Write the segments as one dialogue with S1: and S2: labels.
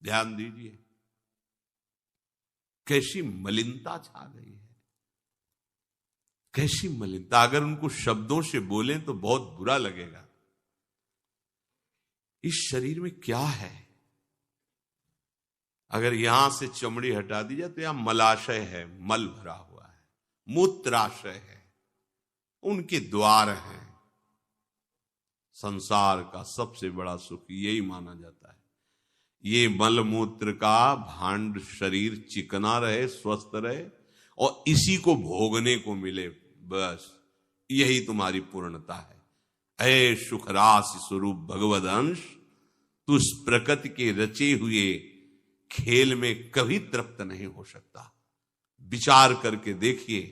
S1: ध्यान दीजिए कैसी मलिनता छा गई है, कैसी मलिनता। अगर उनको शब्दों से बोलें तो बहुत बुरा लगेगा। इस शरीर में क्या है? अगर यहां से चमड़ी हटा दी जाए तो यहां मलाशय है, मल भरा हुआ है, मूत्राशय है, उनके द्वार हैं। संसार का सबसे बड़ा सुख यही माना जाता है, ये मल मूत्र का भांड शरीर चिकना रहे, स्वस्थ रहे और इसी को भोगने को मिले, बस यही तुम्हारी पूर्णता है। ऐ सुखरास स्वरूप भगवद अंश, तू इस प्रकृति के रचे हुए खेल में कभी तृप्त नहीं हो सकता। विचार करके देखिए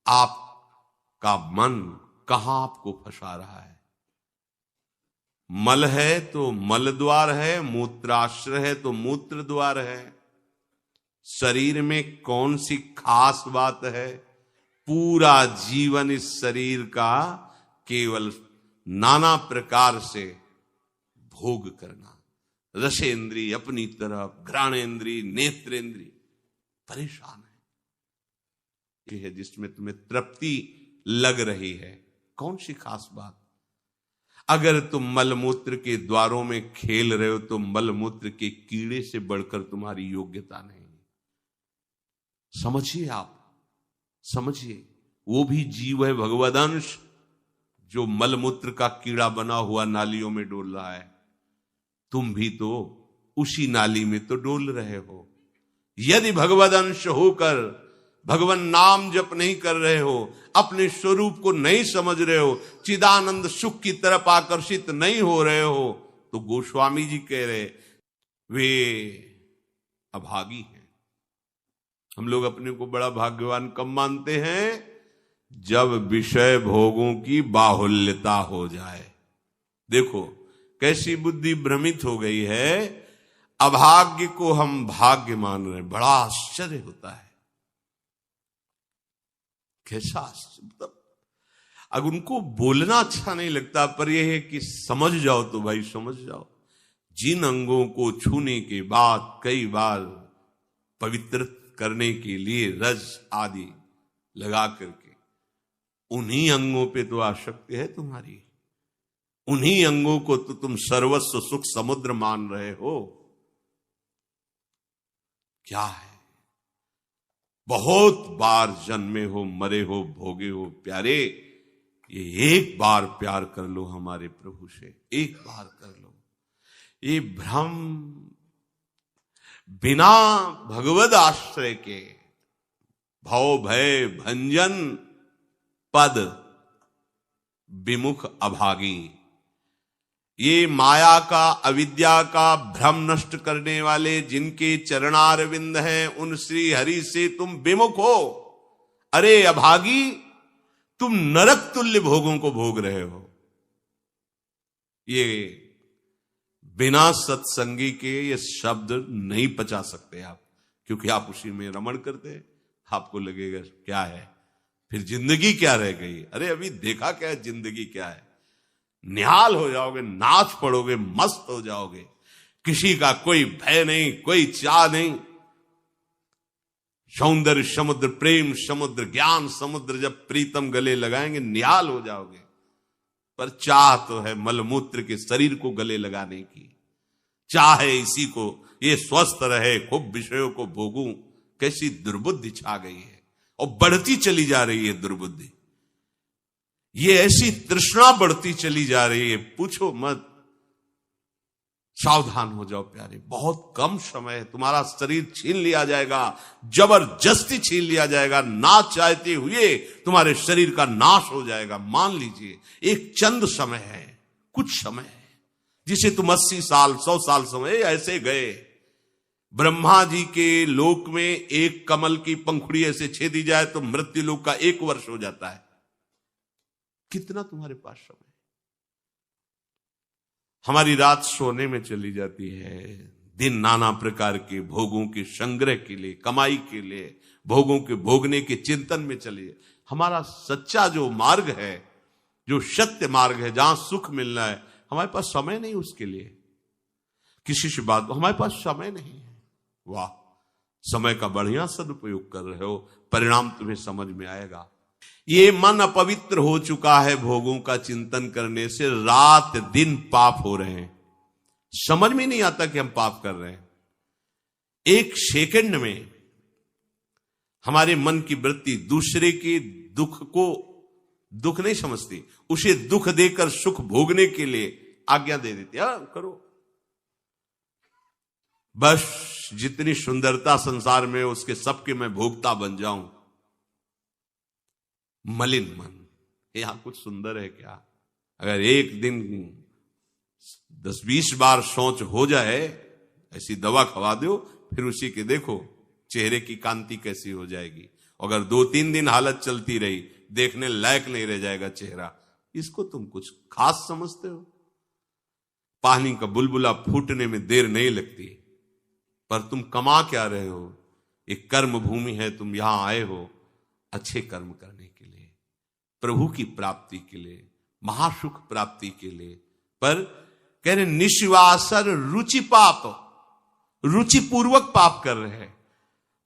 S1: आपका मन कहां आपको फंसा रहा है। मल है तो मल द्वार है, मूत्राश्रय है तो मूत्र द्वार है। शरीर में कौन सी खास बात है? पूरा जीवन इस शरीर का केवल नाना प्रकार से भोग करना, रसेंद्री अपनी तरफ, घ्राणेंद्री, नेत्रेंद्री परेशान है। यह है जिसमें तुम्हें तृप्ति लग रही है। कौन सी खास बात? अगर तुम मलमूत्र के द्वारों में खेल रहे हो तो मलमूत्र के कीड़े से बढ़कर तुम्हारी योग्यता नहीं। समझिए, आप समझिए, वो भी जीव है भगवदंश, जो मलमूत्र का कीड़ा बना हुआ नालियों में डोल रहा है। तुम भी तो उसी नाली में तो डोल रहे हो। यदि भगवदंश होकर भगवान नाम जप नहीं कर रहे हो, अपने स्वरूप को नहीं समझ रहे हो, चिदानंद सुख की तरफ आकर्षित नहीं हो रहे हो, तो गोस्वामी जी कह रहे वे अभागी हैं। हम लोग अपने को बड़ा भाग्यवान कब मानते हैं? जब विषय भोगों की बाहुल्यता हो जाए। देखो कैसी बुद्धि भ्रमित हो गई है। अभाग्य को हम भाग्य मान रहे हैं। बड़ा आश्चर्य होता है। कैसा आश्चर्य। अगर उनको बोलना अच्छा नहीं लगता, पर यह है कि समझ जाओ तो भाई समझ जाओ। जिन अंगों को छूने के बाद कई बार पवित्र करने के लिए रज आदि लगा करके, उन्हीं अंगों पे तो आसक्ति है तुम्हारी। उन्हीं अंगों को तो तुम सर्वस्व सुख समुद्र मान रहे हो। क्या है? बहुत बार जन्मे हो, मरे हो, भोगे हो प्यारे, ये एक बार प्यार कर लो हमारे प्रभु से, एक बार कर लो। ये भ्रम बिना भगवद आश्रय के भव भय भंजन पद विमुख अभागी, ये माया का, अविद्या का भ्रम नष्ट करने वाले जिनके चरणारविंद हैं, उन श्री हरि से तुम विमुख हो। अरे अभागी, तुम नरक तुल्य भोगों को भोग रहे हो। ये बिना सत्संगी के ये शब्द नहीं पचा सकते आप, क्योंकि आप उसी में रमण करते। आपको लगेगा क्या है, फिर जिंदगी क्या रह गई। अरे अभी देखा क्या है, जिंदगी क्या है। निहाल हो जाओगे, नाच पड़ोगे, मस्त हो जाओगे। किसी का कोई भय नहीं, कोई चाह नहीं। सौंदर्य समुद्र, प्रेम समुद्र, ज्ञान समुद्र जब प्रीतम गले लगाएंगे निहाल हो जाओगे। पर चाह तो है मलमूत्र के शरीर को गले लगाने की। चाह है इसी को, ये स्वस्थ रहे, खूब विषयों को भोगूं। कैसी दुर्बुद्धि छा गई है और बढ़ती चली जा रही है दुर्बुद्धि। ये ऐसी तृष्णा बढ़ती चली जा रही है, पूछो मत। सावधान हो जाओ प्यारे, बहुत कम समय है, तुम्हारा शरीर छीन लिया जाएगा, जबरदस्ती छीन लिया जाएगा। ना चाहते हुए तुम्हारे शरीर का नाश हो जाएगा। मान लीजिए एक चंद समय है, कुछ समय है, जिसे तुम 80 साल 100 साल समय ऐसे गए। ब्रह्मा जी के लोक में एक कमल की पंखुड़ी ऐसे छेदी जाए तो मृत्यु लोक का 1 वर्ष हो जाता है। कितना तुम्हारे पास समय? हमारी रात सोने में चली जाती है, दिन नाना प्रकार के भोगों के संग्रह के लिए, कमाई के लिए, भोगों के भोगने के चिंतन में चलिए। हमारा सच्चा जो मार्ग है, जो सत्य मार्ग है, जहां सुख मिलना है, हमारे पास समय नहीं उसके लिए। किसी से बात, हमारे पास समय नहीं है। वाह, समय का बढ़िया सदुपयोग कर रहे हो, परिणाम तुम्हें समझ में आएगा। ये मन अपवित्र हो चुका है भोगों का चिंतन करने से, रात दिन पाप हो रहे हैं, समझ में नहीं आता कि हम पाप कर रहे हैं। एक सेकंड में हमारे मन की वृत्ति दूसरे के दुख को दुख नहीं समझती, उसे दुख देकर सुख भोगने के लिए आज्ञा दे देती है, करो। बस जितनी सुंदरता संसार में, उसके सबके मैं भोगता बन जाऊं। मलिन मन, यहां कुछ सुंदर है क्या? अगर एक दिन 10-20 बार सोच हो जाए, ऐसी दवा खवा दो, फिर उसी के देखो चेहरे की कांति कैसी हो जाएगी। अगर 2-3 दिन हालत चलती रही, देखने लायक नहीं रह जाएगा चेहरा। इसको तुम कुछ खास समझते हो? पानी का बुलबुला फूटने में देर नहीं लगती, पर तुम कमा क्या रहे हो? एक कर्म भूमि है, तुम यहां आए हो अच्छे कर्म करने के लिए, प्रभु की प्राप्ति के लिए, महासुख प्राप्ति के लिए। पर कह रहे निश्वासर रुचि पाप, रुचिपूर्वक पाप कर रहे हैं।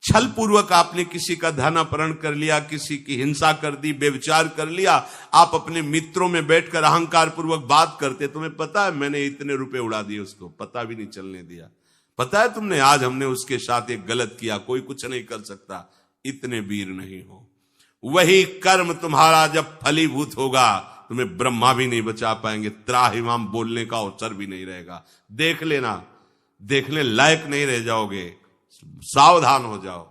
S1: छल पूर्वक आपने किसी का धन अपहरण कर लिया, किसी की हिंसा कर दी, व्यभिचार कर लिया। आप अपने मित्रों में बैठकर अहंकार पूर्वक बात करते, तुम्हें पता है मैंने इतने रुपए उड़ा दिए, उसको पता भी नहीं चलने दिया। पता है तुमने आज हमने उसके साथ एक गलत किया, कोई कुछ नहीं कर सकता। इतने वीर नहीं हो। वही कर्म तुम्हारा जब फलीभूत होगा, तुम्हें ब्रह्मा भी नहीं बचा पाएंगे, त्राहिमाम बोलने का अवसर भी नहीं रहेगा। देख लेना, देखने लायक नहीं रह जाओगे, सावधान हो जाओ।